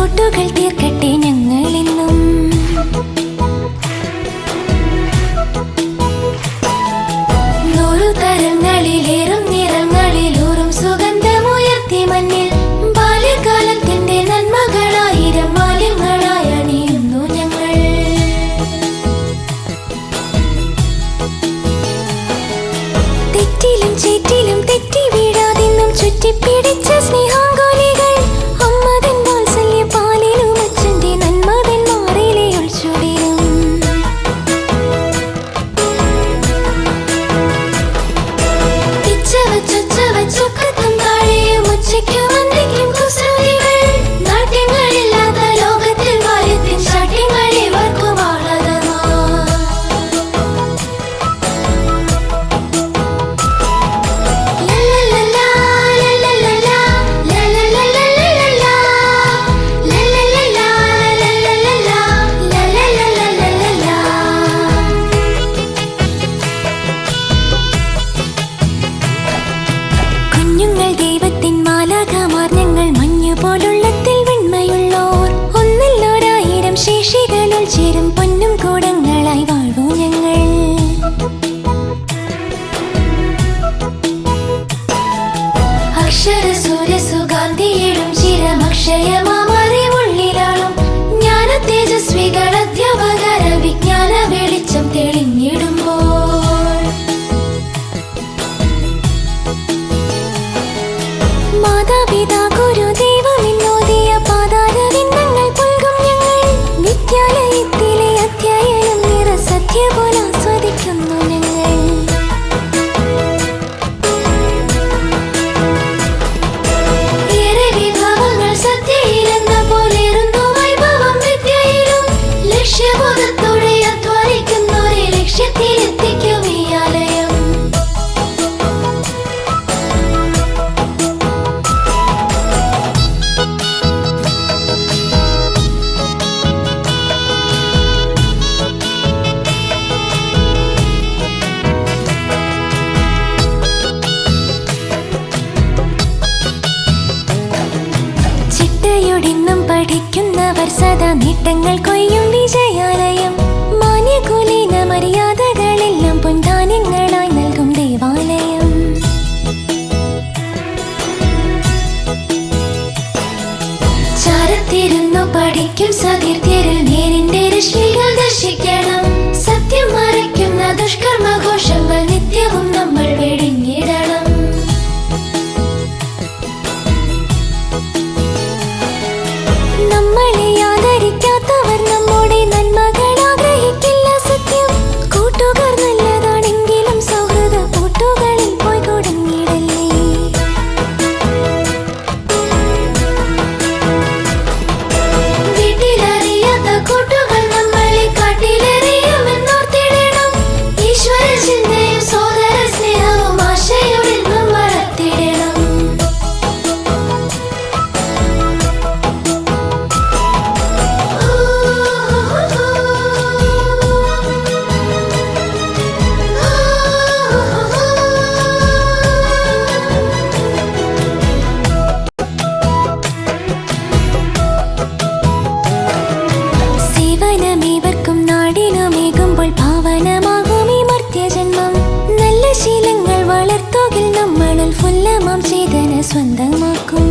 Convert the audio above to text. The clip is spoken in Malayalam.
കൂട്ടുകൾ തീർക്കട്ടെ ഞങ്ങളെന്നും. നൂറു തരങ്ങളിലേറും നിറങ്ങളിലൂറും സുഗന്ധമുയർത്തി മണ്ണിൽ ബാല്യകാലത്തിന്റെ നന്മകളായിരം മാലിന്യങ്ങളായി അണിയുന്നു ഞങ്ങൾ. തെറ്റിലും ചേറ്റിലും തെറ്റി വീഴാതെന്നും ചുറ്റിപ്പിടിച്ച സ്നേഹാങ്കോലികൾ അമ്മതൻ വാത്സല്യ പാലിലും അച്ഛന്റെ നന്മതൻ മാറിലെ ഒളിച്ചുടിരും. ചൊക്കത്തും താഴെയും ഉച്ചയ്ക്കും അന്തിക്കും കുസൃതികൾ നാട്യങ്ങളില്ലാത്ത ലോകത്തിൽ വാര്യത്തിൻ ശാഠ്യങ്ങളെ വർക്കും ആഹ്ലാദമാ. കുഞ്ഞുങ്ങൾ ദൈവത്തിൻ മാലാഖമാർ ഞങ്ങൾ മഞ്ഞുപോലുള്ളത്തിൽ വെണ്മയുള്ളോർ ഒന്നല്ലോരായിരം ശേഷികളുൾ ചേരും പൊന്നും കൂടങ്ങളായി വാഴൂ ഞങ്ങൾ. അക്ഷരസൂര്യ സുഗാന്ധിയിടും ചിരമക്ഷയമാറിവുള്ളിലാളും ജ്ഞാന തേജസ്വികൾ അധ്യാപകര വിജ്ഞാന വെളിച്ചം തെളിഞ്ഞിടുമ്പോൾ മാതാപിതാ ഗുരു ദൈവമെന്നോദിയ പാതാരവിന്ദങ്ങൾ പുൽകും ഞങ്ങൾ. വിദ്യാലയത്തിലെ അധ്യായനം നിറസത്യ പോലെ ആസ്വദിക്കുന്നു ഞങ്ങൾ. ഏറെ വിഭവങ്ങൾ സത്യയിലെന്ന പോലെറുന്നു വൈഭവം വിദ്യയിലും. ലക്ഷ്യബോധത്തോടെ അധ്വാനിക്കുന്നവരെ ലക്ഷ്യത്തിലെത്തിക്കും ഈ ആലയം. ചിട്ടയോടിന്നും പഠിക്കുന്നവർ സദാ നേട്ടങ്ങൾ കൊയ്യും വിജയാലയം. മാന്യകുലീന മര്യാദകളെല്ലാം പൊൻധാന്യങ്ങളായി നൽകും ദേവാലയം. ചാരത്തിരുന്നു പഠിക്കും സതീർത്ഥ്യരിൽ നേരിന്റെ രശ്മികൾ ദർശിക്കണം. സത്യം മറയ്ക്കുന്ന ദുഷ്കർമ്മഘോഷങ്ങൾ നിത്യവും നമ്മൾ വെടിഞ്ഞിടണം. നമ്മളെ ആദരിക്കാത്തവർ നമ്മുടെ നന്മകൾ ആഗ്രഹിക്കില്ല സത്യം. കൂട്ടുകാർ നല്ലതാണെങ്കിലും സൗഹൃദ കൂട്ടുകളിൽ പോയി കുടുങ്ങിയിടല്ലേ. വീട്ടിലറിയാത്ത കൂട്ടുകൾ നമ്മളെ കാട്ടിലെറിയുമെന്നോർത്തിടണം. ഈശ്വര ചിന്തയും സോദര സ്നേഹവും ആശയോടെ നാം വളർത്തിടണം. സേവനമേവർക്കും നാടിനുമേകുമ്പോൾ ഭാവനമാകും ഈ മർത്യജന്മം. നല്ല ശീലങ്ങൾ വളർത്തുകിൽ നമ്മളിൽ ഫുല്ലമാം ചേതന സ്വന്തമാക്കും.